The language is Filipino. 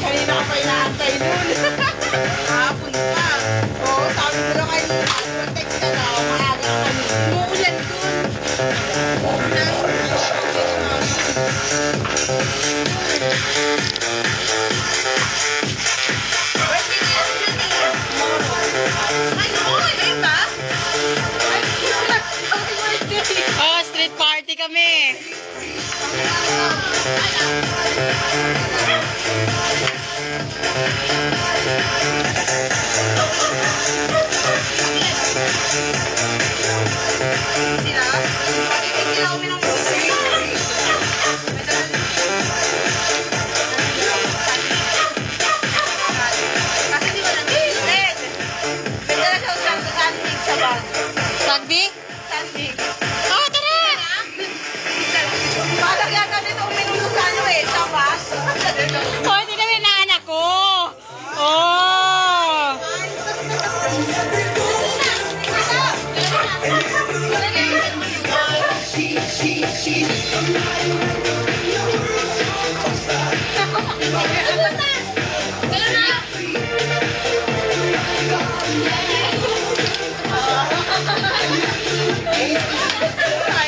Kanina ka pa inaantay dun. Hapon pa. Oo, sabi ko lang kayo, mag-text ka na, maaga ka kanina. Umuulan dun. Oh, street party kami. Rugby? Sunday. Oh, tara! Malagya ka dito uminom sa ano eh, sa bus. Oh, hindi kami na anak ko. Oh! She